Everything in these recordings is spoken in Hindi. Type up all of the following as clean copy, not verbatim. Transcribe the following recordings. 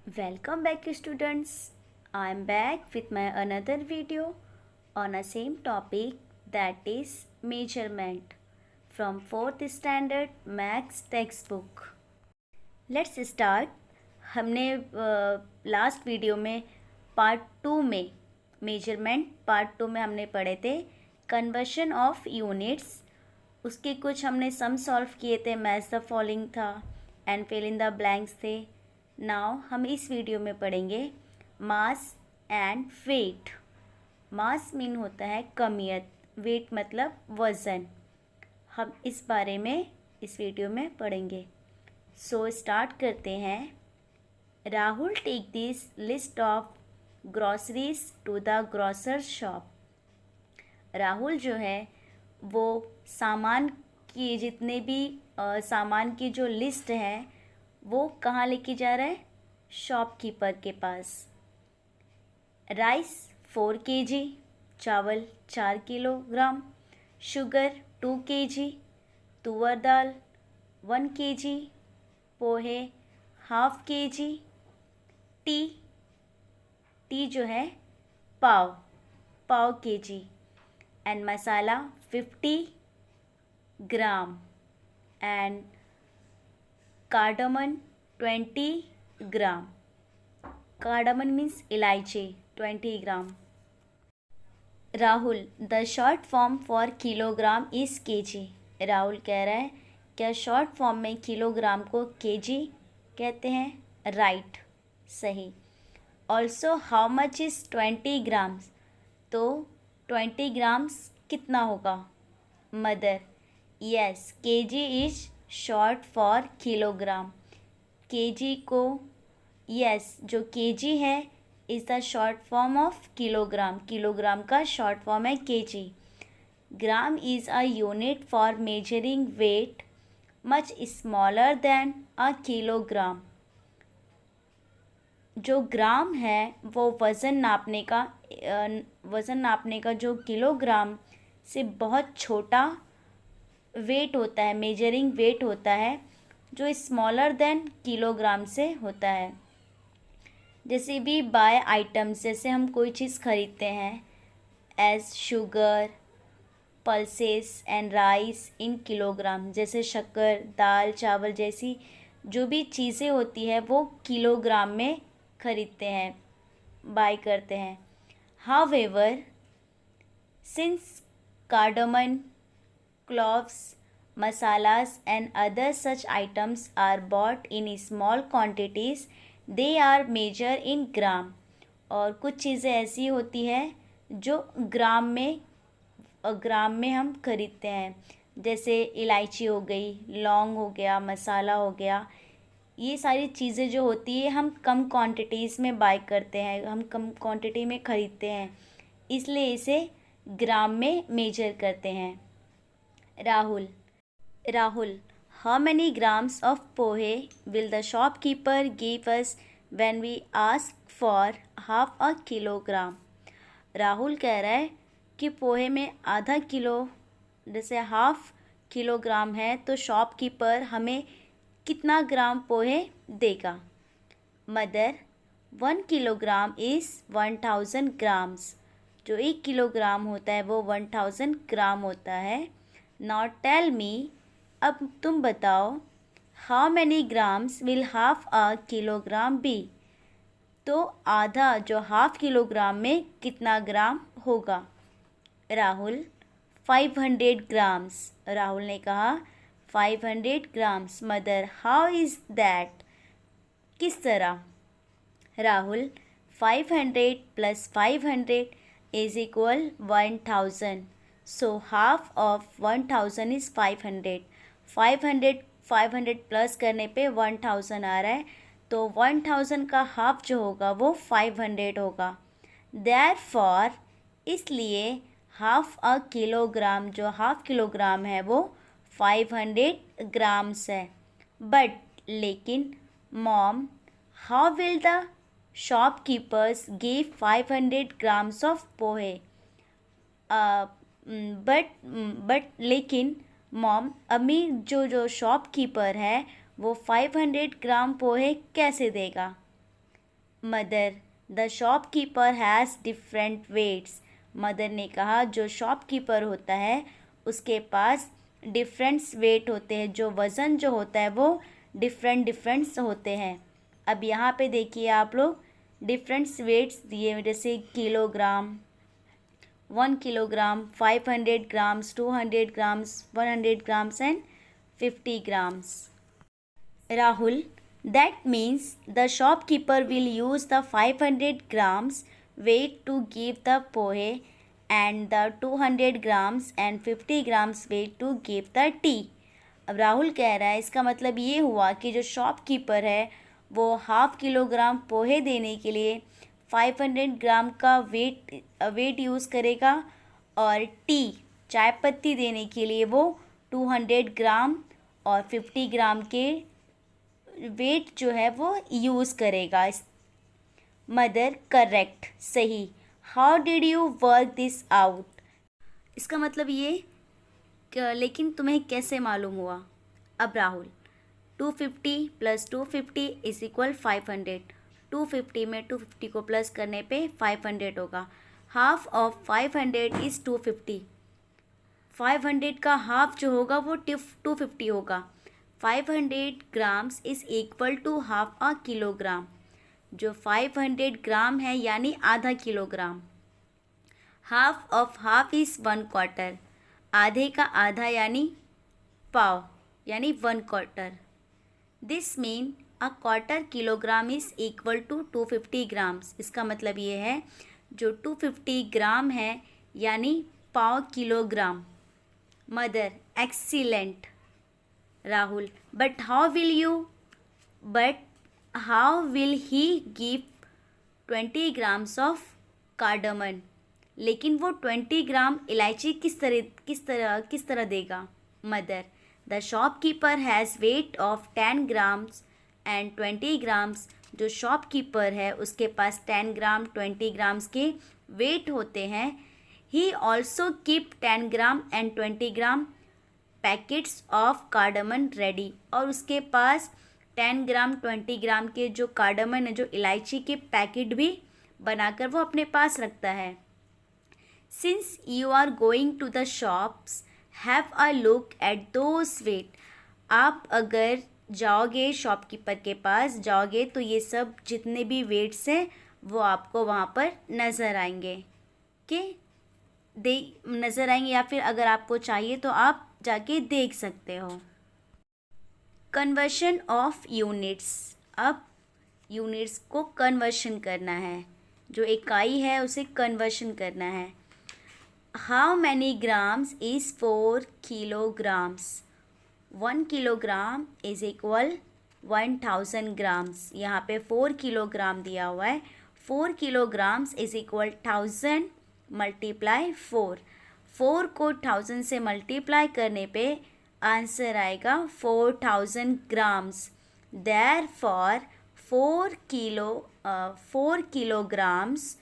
Welcome back students. I am back with my another video on a same topic, that is measurement from 4th standard maths textbook. Let's start. हमने लास्ट वीडियो में पार्ट 2 में मेजरमेंट पार्ट 2 में हमने पढ़े थे कन्वर्शन ऑफ यूनिट्स। उसके कुछ हमने सम सॉल्व किए थे, मैच द फॉलोइंग था and fill in the blanks थे। नाउ हम इस वीडियो में पढ़ेंगे mass and weight. Mass mean होता है कमियत, वेट मतलब वज़न। हम इस बारे में इस वीडियो में पढ़ेंगे। सो स्टार्ट करते हैं। Rahul take this list of groceries to the grocer shop. Rahul जो है वो सामान की जितने भी सामान की जो लिस्ट है वो कहाँ लेके जा रहा है? शॉपकीपर के पास। राइस 4 kg, चावल 4 किलोग्राम, शुगर 2 kg, तुअर दाल 1 kg, pohe half kg, tea जो है पाव kg, and masala 50 gram, and cardamom 20 gram. Cardamom means इलायची 20 gram. Rahul the short form for kilogram is KG. Rahul कह रहा है क्या शॉर्ट फॉर्म में किलोग्राम को केजी कहते हैं? राइट, सही। Also how much is 20 grams. तो 20 ग्राम्स कितना होगा? Mother yes, KG is short for kilogram. KG को यस, जो केजी है is the short form of kilogram. Kilogram का शॉर्ट फॉर्म है KG. Gram is a unit for measuring weight much smaller than a kilogram. जो ग्राम है वो वज़न नापने का जो किलोग्राम से बहुत छोटा वेट होता है, मेजरिंग वेट होता है, जो स्मॉलर देन किलोग्राम से होता है। जैसे भी बाय आइटम्स, जैसे हम कोई चीज़ खरीदते हैं as sugar, pulses and rice in kilogram, जैसे शक्कर, दाल, चावल जैसी जो भी चीज़ें होती है वो किलोग्राम में खरीदते हैं, बाय करते हैं। However since cardamom, cloves, masalas and other such items are bought in small quantities, they are measured in gram। और कुछ चीज़ें ऐसी होती हैं जो ग्राम में हम खरीदते हैं, जैसे इलायची हो गई, लौंग हो गया, मसाला हो गया। ये सारी चीज़ें जो होती है हम कम क्वांटिटीज़ में बाय करते हैं, हम कम क्वांटिटी में ख़रीदते हैं, इसलिए इसे ग्राम में मेजर करते हैं। Rahul how many grams of pohe will the shopkeeper give us when we ask for half a kilogram? Rahul कह रहा है कि पोहे में आधा किलो, जैसे हाफ किलोग्राम है, तो शॉपकीपर हमें कितना ग्राम पोहे देगा? Mother 1 kilogram is 1000 grams. जो 1 किलोग्राम होता है वो 1000 ग्राम होता है। नाउ टेल मी, अब तुम बताओ, how many grams will half a kilogram be. तो आधा जो हाफ किलोग्राम में कितना ग्राम होगा? राहुल 500 ग्राम्स। राहुल ने कहा 500 grams. Mother how is that, किस तरह? Rahul 500 plus 500 is equal 1000। So half of 1000 is 500। 500 plus करने पे 1000 आ रहा है, तो 1000 का हाफ जो होगा वो 500 होगा। देयरफॉर, इसलिए हाफ अ किलोग्राम, जो हाफ किलोग्राम है वो 500 ग्राम्स है। बट लेकिन mom, how will the shopkeepers give 500 grams of pohe? But लेकिन मॉम, अम्मी जो शॉपकीपर है वो 500 ग्राम पोहे कैसे देगा? Mother, the shopkeeper has different weights. Mother ने कहा जो शॉपकीपर होता है उसके पास डिफरेंट्स वेट होते हैं, जो वज़न जो होता है वो डिफरेंट्स होते हैं। अब यहाँ पे देखिए आप लोग डिफरेंट्स वेट्स दिए, जैसे kilogram, 1 kilogram, 500 grams, 200 grams, 100 grams and 50 grams. Rahul, that means the shopkeeper will use the 500 grams weight to give the pohe and the 200 grams and 50 grams weight to give the tea. अब राहुल कह रहा है इसका मतलब ये हुआ कि जो शॉपकीपर है वो 1/2 किलोग्राम पोहे देने के लिए 500 ग्राम का वेट यूज़ करेगा और टी चाय पत्ती देने के लिए वो 200 ग्राम और 50 ग्राम के वेट जो है वो यूज़ करेगा। मदर, करेक्ट, सही। How did you work this out? इसका मतलब ये लेकिन तुम्हें कैसे मालूम हुआ? अब राहुल, 250 + 250 = 500। 250 में 250 को प्लस करने पे 500 होगा। Half of 500 is 250। 500 का हाफ जो होगा वो 250 होगा। 500 grams is equal to 1/2 kilogram. जो 500 ग्राम है यानी आधा kilogram. Half of half is 1/4। आधे का आधा यानी पाव यानी 1/4। This mean a 1/4 kilogram is equal to 250 grams. इसका मतलब ये है जो 250 ग्राम है यानी पाव kilogram. Mother, excellent. Rahul, but how will he give 20 grams of cardamom? लेकिन वो 20 ग्राम इलायची किस तरह देगा? Mother, the shopkeeper has weight of 10 grams and 20 grams. जो शॉपकीपर है उसके पास 10 ग्राम 20 ग्राम्स के वेट होते हैं। He also keep 10 gram and 20 gram packets of cardamom ready. और उसके पास 10 ग्राम 20 ग्राम के जो कार्डमन है, जो इलायची के पैकेट भी बनाकर वो अपने पास रखता है। Since you are going to the shops, have a look at those weight. आप अगर जाओगे शॉपकीपर के पास जाओगे तो ये सब जितने भी वेट्स हैं वो आपको वहाँ पर नज़र आएंगे नज़र आएंगे, या फिर अगर आपको चाहिए तो आप जाके देख सकते हो। Conversion of units. अब यूनिट्स को कन्वर्शन करना है, जो इकाई है उसे कन्वर्शन करना है। How many grams is 4 kilograms? 1 kilogram is equal 1000 grams. यहाँ पे 4 किलोग्राम दिया हुआ है। 4 किलोग्राम्स इज़ इक्वल 1000 × 4। 4 को 1000 से मल्टीप्लाई करने पे आंसर आएगा 4000 grams. Therefore 4 kilograms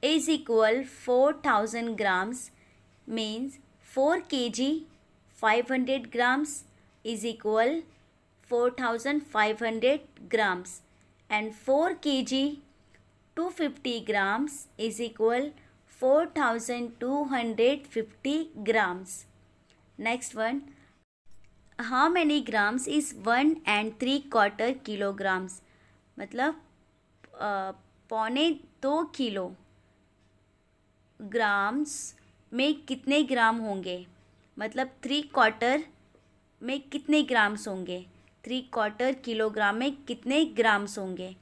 is equal 4000 grams means 4 kg 500 grams is equal 4500 grams and 4 kg 250 grams is equal 4250 grams. Next one, how many grams is 1 3/4 kilograms? मतलब 1.25 किलो ग्राम्स में कितने ग्राम होंगे? मतलब 3/4 में कितने ग्राम्स होंगे? 3/4 किलोग्राम में कितने ग्राम्स होंगे?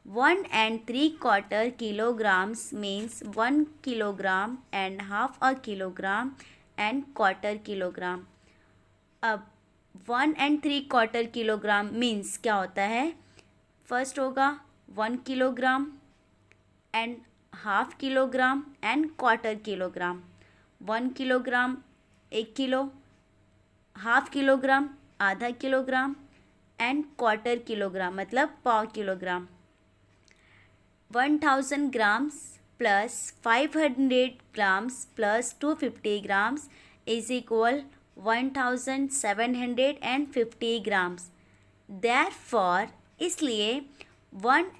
1 3/4 kilograms means 1 kilogram and half a kilogram and quarter kilogram. अब 1 3/4 kilogram means क्या होता है? फर्स्ट होगा 1 kilogram and half kilogram and quarter kilogram. 1 kilogram 1 kilo, half kilogram आधा किलोग्राम एंड क्वार्टर किलोग्राम मतलब पाव kilogram. 1000 grams plus 500 grams plus 250 grams is equal 1750 grams. Therefore, इसलिए 1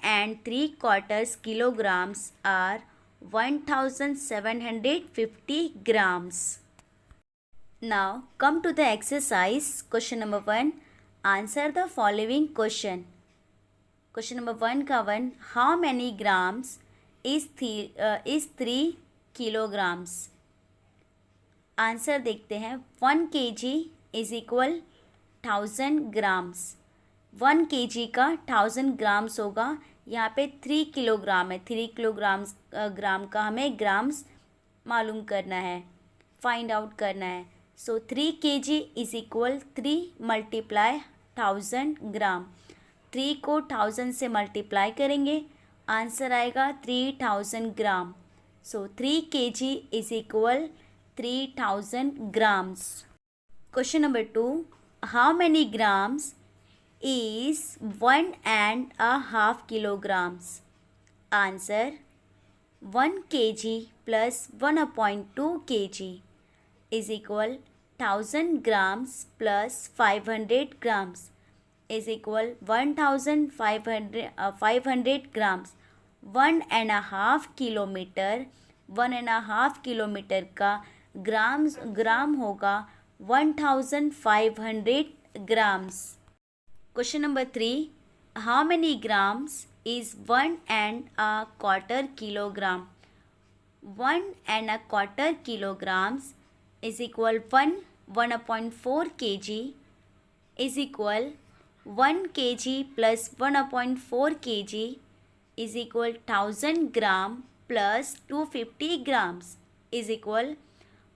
3/4 kilograms are 1750 grams. Now come to the exercise. Question number 1. Answer the following question. Question number 1 का 1. How many grams is 3 kilograms? Answer देखते हैं. 1 kg is equal 1000 grams. 1 kg का 1000 ग्राम्स होगा. यहाँ पे 3 किलोग्राम है. 3 ग्राम का हमें ग्राम्स मालूम करना है, फाइंड आउट करना है. सो 3 kg इज इक्वल 3 मल्टीप्लाई 1000 ग्राम. 3 को 1000 से मल्टीप्लाई करेंगे, आंसर आएगा 3000 ग्राम. सो 3 kg is equal 3000 grams. Question number 2. How many grams is 1.5 kilograms? Answer. 1 kg plus 1/2 kg is equal 1000 grams plus 500 grams is equal 1500 grams. 1.5 kilometre का ग्राम होगा 1500 grams. Question number 3. How many grams is 1.25 kilogram? 1.25 kilograms is equal 1/4 kg is equal 1 kg plus 1/4 kg is equal 1000 gram plus 250 grams is equal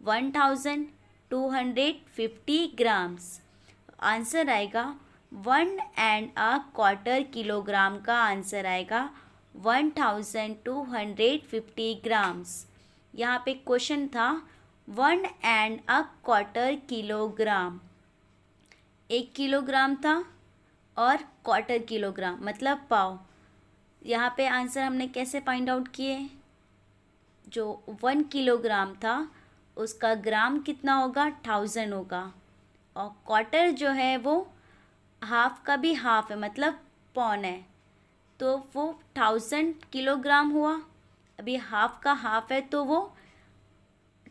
1250 grams. Answer आएगा 1.25 किलोग्राम का आंसर आएगा 1250 ग्राम्स. यहाँ पे क्वेश्चन था 1.25 किलोग्राम. 1 किलोग्राम था और 1/4 किलोग्राम मतलब पाव. यहाँ पे आंसर हमने कैसे फाइंड आउट किए? जो 1 किलोग्राम था उसका ग्राम कितना होगा? 1000 होगा. और 1/4 जो है वो हाफ का भी हाफ है, मतलब पौन है, तो वो 1000 किलोग्राम हुआ. अभी हाफ का हाफ है तो वो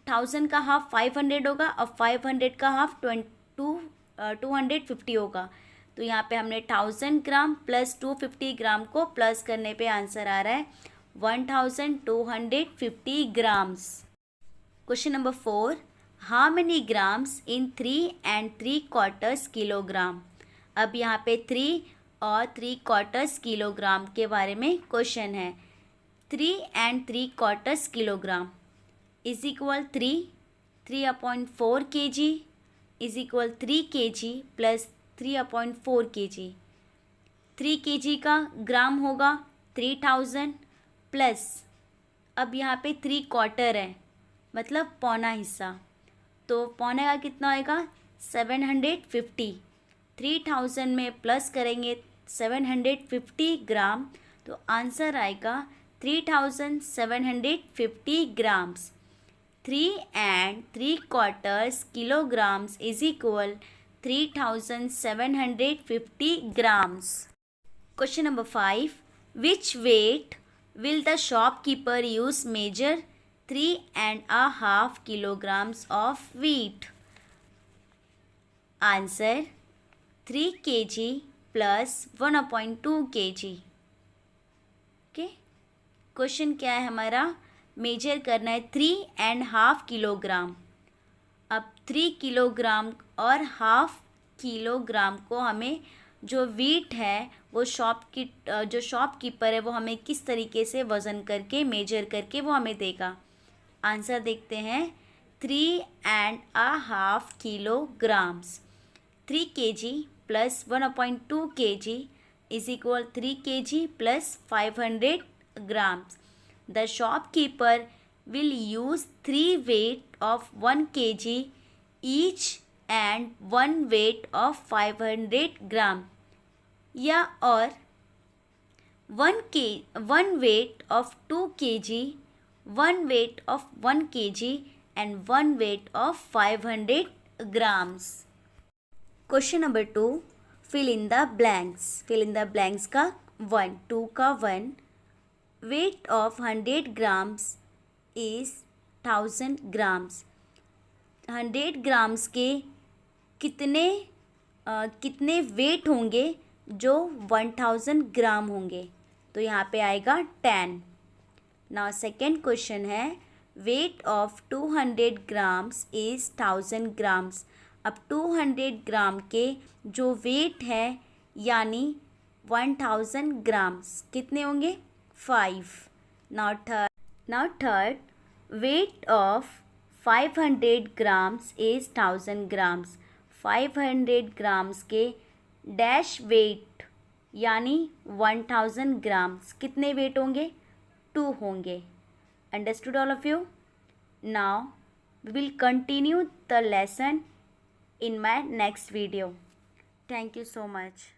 1000 का हाफ 500 होगा और 500 का हाफ 250 होगा. तो यहाँ पे हमने 1000 ग्राम प्लस 250 ग्राम को प्लस करने पे आंसर आ रहा है 1250 grams. Question number 4. How many grams in 3 3/4 kilogram? अब यहाँ पे 3 और 3/4 किलोग्राम के बारे में क्वेश्चन है. 3 3/4 kilogram is equal 3/4 kg is equal 3 kg plus 3/4 kg. 3 kg का ग्राम होगा 3000 प्लस, अब यहाँ पे 3/4 है मतलब पौना हिस्सा, तो पौने का कितना आएगा? 750. 3000 में प्लस करेंगे 750 ग्राम, तो आंसर आएगा 3750 grams. 3 3/4 kilograms is equal 3750 grams. Question number 5. Which weight will the shopkeeper use measure 3.5 kilograms of wheat? Answer. 3 kg plus 1/2 kg. Okay, question क्या है हमारा? मेजर करना है 3.5 किलोग्राम. अब 3 किलोग्राम और हाफ किलोग्राम को हमें जो वीट है वो जो शॉपकीपर है वो हमें किस तरीके से वज़न करके मेजर करके वो हमें देगा. आंसर देखते हैं. 3.5 kilograms. 3 kg plus 1/2 kg is equal 3 kg plus 500 grams. The shopkeeper will use 3 weight of 1 kg each and 1 weight of 500 gram. या और 1 weight of 2 kg, 1 weight of 1 kg and 1 weight of 500 grams. Question number 2. Fill in the blanks. Fill in the blanks का वन, टू का one, weight of 100 grams is 1000 grams. 100 grams के कितने वेट होंगे जो 1000 ग्राम होंगे, तो यहाँ पे आएगा 10। नाउ सेकेंड क्वेश्चन है, weight of 200 grams is 1000 grams. अब 200 ग्राम के जो वेट है यानी 1000 ग्राम्स कितने होंगे, 5। Now third, weight of 500 grams is 1000 grams. 500 grams के डैश वेट यानी 1000 ग्राम्स कितने वेट होंगे, 2 होंगे। Understood all of you? Now we will continue the lesson in my next video. Thank you so much.